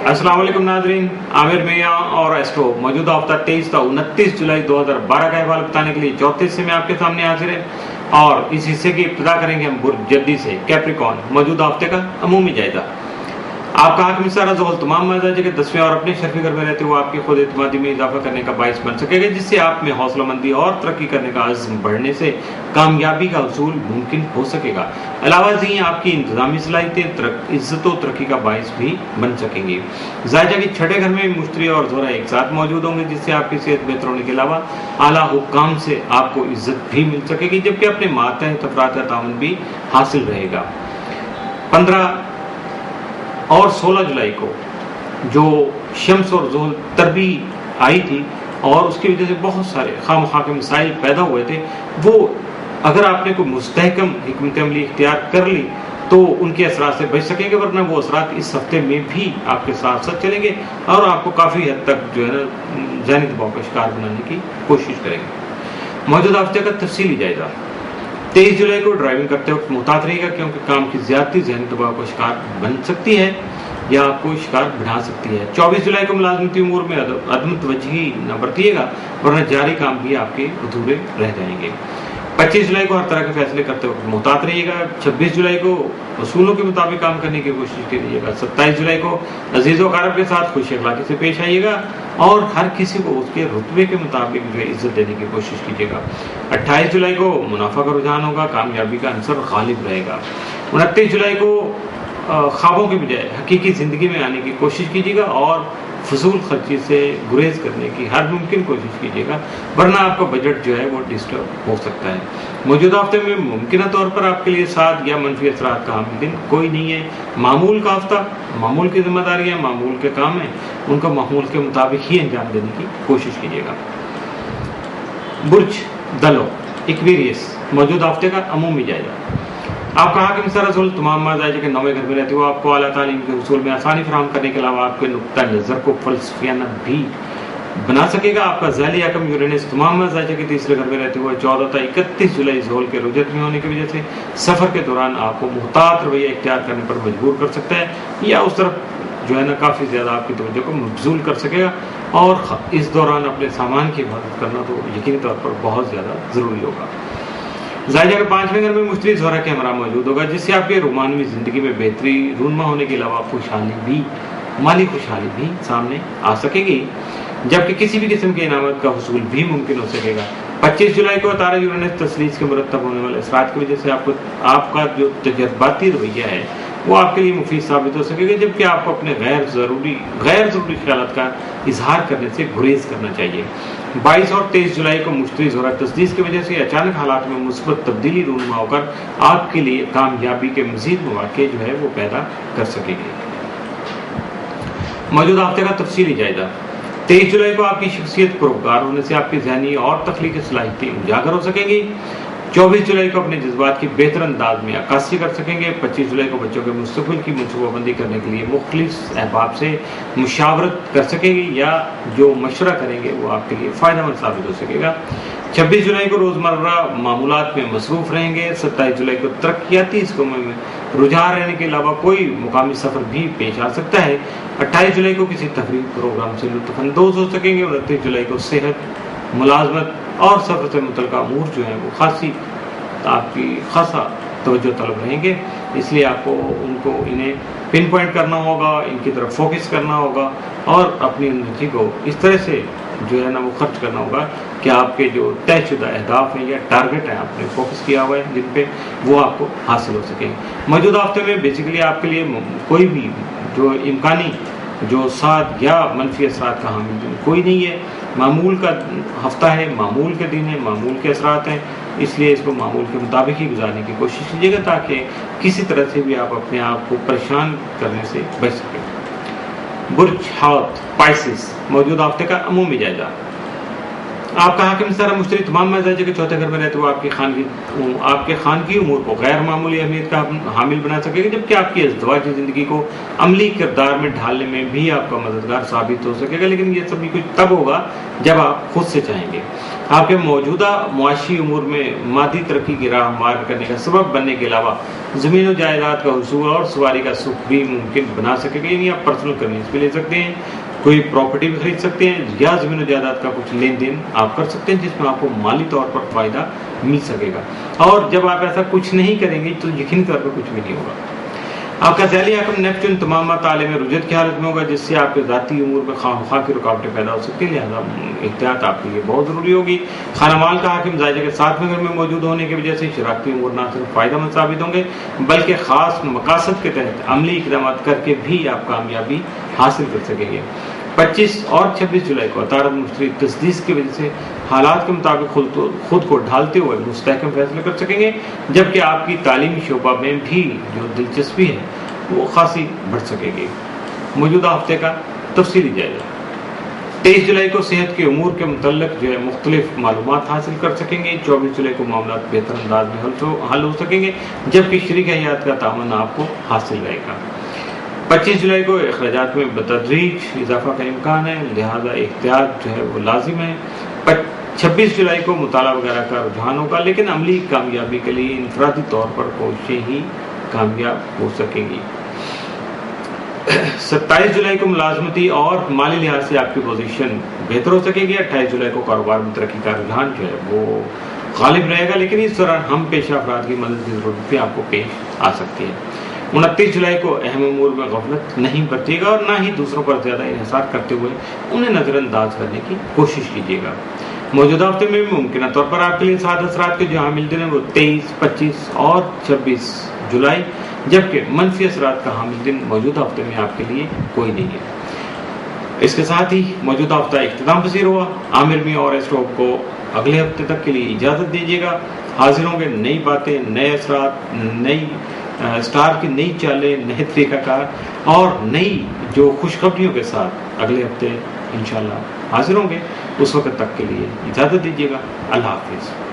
अस्सलाम वालेकुम नाजरीन, आमिर मियां और एस्ट्रो मौजूदा हफ्ता 23 था 29 जुलाई 2012 का अहवाल बताने के लिए चौथे हिस्से में आपके सामने हाजिर है। और इस हिस्से की इब्तिदा करेंगे हम बुर्ज जद्दी से कैप्रिकॉर्न मौजूदा हफ्ते का अमूमी जायजा। आपका हक मिसारा ज़ोहल तमाम मजाज के 10वें और अपने शर्फी घर में रहते हुए आपकी खुद एतमादी में इजाफा करने का बाइस बन सकेगा, जिससे आप में हौसलामंदी और तरक्की करने का अज़्म बढ़ने से कामयाबी का हसूल मुमकिन हो सकेगा। अलावा जी आपकी इंतजामी सलाहियतें इज्जत और तरक्की का बाइस भी बन सकेंगी। जायजा के छठे घर में मुश्तरी और जोरा एक साथ मौजूद होंगे, जिससे आपकी सेहत बेहतर होने के अलावा आला हुक्काम से आपको इज्जत भी मिल सकेगी, जबकि अपने मातहत अफराद का ताउन भी हासिल रहेगा। 15 और 16 जुलाई को जो शम्स और ज़ोहल तरबी आई थी और उसकी वजह से बहुत सारे खामखा के मसाइल पैदा हुए थे, वो अगर आपने कोई मुस्तहकम हिकमत अमली इख्तियार कर ली तो उनके असरात से बच सकेंगे, वरना वो असरात इस हफ्ते में भी आपके साथ साथ चलेंगे और आपको काफ़ी हद तक जो है ना ज़हनी दबाव का शिकार बनाने की कोशिश करेंगे। मौजूदा हफ्ते का तफसीली जायजा। 23 जुलाई को ड्राइविंग करते वक्त मुहतात रहिएगा, क्योंकि काम की ज्यादती ज़हनी दबाव का शिकार बन सकती है या आपको शिकार बढ़ा सकती है। 24 जुलाई को मुलाजमती उमूर में अदम तवज्जुही न बरतिएगा, वरना जारी काम भी आपके अधूरे रह जाएंगे। 25 जुलाई को हर तरह के फैसले करते वक्त मुहतात रहिएगा। 26 जुलाई को उसूलों के मुताबिक काम करने की कोशिश कीजिएगा। 27 जुलाई को अजीज़ व अक़ारिब के साथ खुश अखलाक़ी से पेश आइएगा और हर किसी को उसके रुतबे के मुताबिक जो है इज्जत देने की कोशिश कीजिएगा। 28 जुलाई को मुनाफा का रुझान होगा, कामयाबी का अंसर गालिब रहेगा। 29 जुलाई को ख्वाबों के बजाय हकीकी ज़िंदगी में आने की कोशिश कीजिएगा और फजूल खर्ची से गुरेज करने की हर मुमकिन कोशिश कीजिएगा, वरना आपका बजट जो है वो डिस्टर्ब हो सकता है। मौजूदा हफ्ते में मुमकिन तौर पर आपके लिए साद या मनफी असरात का हामिल दिन कोई नहीं है। मामूल का हफ्ता, मामूल की जिम्मेदारियाँ, मामूल के काम हैं, उनको मामूल के मुताबिक ही अंजाम देने की कोशिश कीजिएगा। बुर्ज दलो एक्वेरियस मौजूदा हफ्ते का अमूमी जायजा। आपका हाकिम सरसुल तमाम मजाज के 9वें घर में रहते हुए आपको आला तालीम के उसूल में आसानी फराहम करने के अलावा आपके नुक्ता नज़र को फलसफियाना भी बना सकेगा। आपका ज़ाली हकम यूरेनस तमाम मजाज के 3रे घर में रहते हुए 14 था 31 जुलाई ज़ोहल के रुजत में होने की वजह से सफ़र के दौरान आपको मुहतात रवैया इख्तियार करने पर मजबूर कर सकता है, या उस तरफ जो है ना काफ़ी ज़्यादा आपकी तवज्जो को मबज़ूल कर सकेगा। और इस दौरान अपने सामान की हिफाजत करना तो यकीनी तौर पर बहुत ज़्यादा ज़रूरी होगा। जायजा के 5वें घर में मुश्तरी ज़ोहरा के हमरा मौजूद होगा, जिससे आपकी रोमानवी ज़िंदगी में बेहतरी रूनमा होने के अलावा खुशहाली भी, माली खुशहाली भी सामने आ सकेगी, जबकि किसी भी किस्म के इनामत का हुसूल भी मुमकिन हो सकेगा। 25 जुलाई को तारा यूरेनस तस्लीस के मुरतब होने वाले असरात की वजह से आपका जो तजर्बाती रवैया है वो आपके लिए मुफीद साबित हो सकेगा, जबकि आपको अपने गैर ज़रूरी ख्यालात का इजहार करने से गुरेज करना चाहिए। 22 और 23 जुलाई को मुश्तरी ज़ोहरा तस्दीस की वजह से अचानक हालात में मुस्बत तब्दीली रूनुमा होकर आपके लिए कामयाबी के मज़ीद मौके जो है वो पैदा कर सकेगी। मौजूदा हफ्ते का तफसीली जायजा। 23 जुलाई को आपकी शख्सियत पुरगार होने से आपकी ज़हनी और तख्लीकी सलाहियतें उजागर हो सकेंगी। 24 जुलाई को अपने जज्बात की बेहतर अंदाज में अक्कासी कर सकेंगे। 25 जुलाई को बच्चों के मुस्तक़बिल की मनसूबाबंदी करने के लिए मुख्तलिफ अहबाब से मुशावरत कर सकेंगे, या जो मशवरा करेंगे वो आपके लिए फ़ायदेमंद साबित हो सकेगा। 26 जुलाई को रोज़मर्रा मामूलात में मसरूफ़ रहेंगे। 27 जुलाई को तरक्याती स्कीमों में रुझान रहने के अलावा कोई मुकामी सफ़र भी पेश आ सकता है। 28 जुलाई को किसी तफरीह प्रोग्राम से लुत्फ़अंदोज़ हो सकेंगे। 29 जुलाई को सेहत, मुलाजमत और सफ़र से मुतल्लिक़ अमूर जो हैं वो आपकी खासा तवज्जो तलब रहेंगे, इसलिए आपको इन्हें पिन पॉइंट करना होगा, इनकी तरफ फोकस करना होगा और अपनी एनर्जी को इस तरह से जो है ना वो खर्च करना होगा कि आपके जो तयशुदा अहदाफ हैं या टारगेट हैं आपने फोकस किया हुआ है जिन पे, वो आपको हासिल हो सके। मौजूदा हफ्ते में बेसिकली आपके लिए कोई भी जो इम्कानी जो साद या मनफी असरात का हामिल दिन कोई नहीं है। मामूल का हफ्ता है, मामूल के दिन है, मामूल के असरात हैं, इसलिए इसको मामूल के मुताबिक ही गुजारने की कोशिश कीजिएगा ताकि किसी तरह से भी आप अपने आप को परेशान करने से बच सकें। बुर्ज हौत पाइसिस मौजूदा हफ्ते का अमूमी जायजा। आपका हाकिम सारा मुश्तरी तमाम मजाज के चौथे घर में रहते हुए आपके खानगी उमूर को गैर मामूली अहमियत का हामिल बना सकेगा, जबकि आपकी इज़्दिवाजी ज़िंदगी को अमली किरदार में ढालने में भी आपका मददगार साबित हो सकेगा। लेकिन ये सभी कुछ तब होगा जब आप खुद से चाहेंगे। आपके मौजूदा मुआशी उमूर में मादी तरक्की की राह मार्ग करने का सबब बनने के अलावा ज़मीन और जायदाद का हुसूल और सवारी का सुख भी मुमकिन बना सकेगा। यानी आप पर्सनल कन्वीनियंस भी ले सकते हैं, कोई प्रॉपर्टी भी खरीद सकते हैं, या ज़मीन और जायदाद का कुछ लेन देन आप कर सकते हैं जिसमें आपको माली तौर पर फ़ायदा मिल सकेगा। और जब आप ऐसा कुछ नहीं करेंगे तो यकीनी तौर पर कुछ भी नहीं होगा। आपका ज़ैली हाकिम नेपच्यून तमाम ताले में रुजत की हालत में होगा, जिससे आपके ज़ाती उमूर में खामखा की रुकावटें पैदा हो सकती हैं। लिहाजा एहतियात आपके लिए बहुत ज़रूरी होगी। खाना माल का हाकिम जायजे के 7वें घर में मौजूद होने की वजह से शरारती उमूर न सिर्फ फ़ायदेमंद साबित होंगे बल्कि ख़ास मकासद के तहत अमली इक़दाम करके भी आप कामयाबी हासिल कर सकेंगे। 25 और 26 जुलाई को अतारत मुश्तरी तस्दीस की वजह से हालात के मुताबिक खुद को ढालते हुए मुस्तहकम फैसले कर सकेंगे, जबकि आपकी तालीमी शोबा में भी जो दिलचस्पी है वो खासी बढ़ सकेगी। मौजूदा हफ्ते का तफसीली जायजा। 23 जुलाई को सेहत के उमूर के मुतल्लिक जो है मुख्तलिफ मालूमात हासिल कर सकेंगे। 24 जुलाई को मामला बेहतर अंदाज में हल हो सकेंगे, जबकि शरीक हयात का तावन आपको हासिल रहेगा। 25 जुलाई को अखराजात में बतदरीज इजाफा का इम्कान है, लिहाजा एहतियात जो है वो लाजिम है। 26 जुलाई को मुताला वगैरह का रुझान होगा, लेकिन अमली कामयाबी के लिए इनफरादी तौर पर कोशिशें ही कामयाब हो सकेंगी। 27 जुलाई को मुलाजमती और माली लिहाज से आपकी पोजीशन बेहतर हो सकेगी। 28 जुलाई को कारोबार में तरक्की का रुझान जो है वो गालिब रहेगा, लेकिन इस दौरान हम पेशा अफराद की मदद की जरूरत भी आपको पेश आ सकती है। 29 जुलाई को अहम उमूर में गफलत नहीं बरतिएगा और ना ही दूसरों पर ज़्यादा इन्हिसार करते हुए उन्हें नज़रअंदाज करने की कोशिश कीजिएगा। मौजूदा हफ्ते में मुमकिन तौर पर आपके लिए साद असरात के जो हामिल दिन है वो 23, 25 और 26 जुलाई, जबकि मनफी असरात का हामिल दिन मौजूदा हफ्ते में आपके लिए कोई नहीं है। इसके साथ ही मौजूदा हफ्ता इख्तिताम पसीर हुआ। आमिर मियां और एस्ट्रोब को अगले हफ्ते तक के लिए इजाज़त दीजिएगा। हाजिर होंगे नई बातें, नए असरात, नई स्टार की नई चालें, नए तरीक़ाकार और नई जो खुशखबरियों के साथ अगले हफ्ते इंशाल्लाह हाजिर होंगे। उस वक्त तक के लिए इजाज़त दीजिएगा। अल्लाह हाफिज़।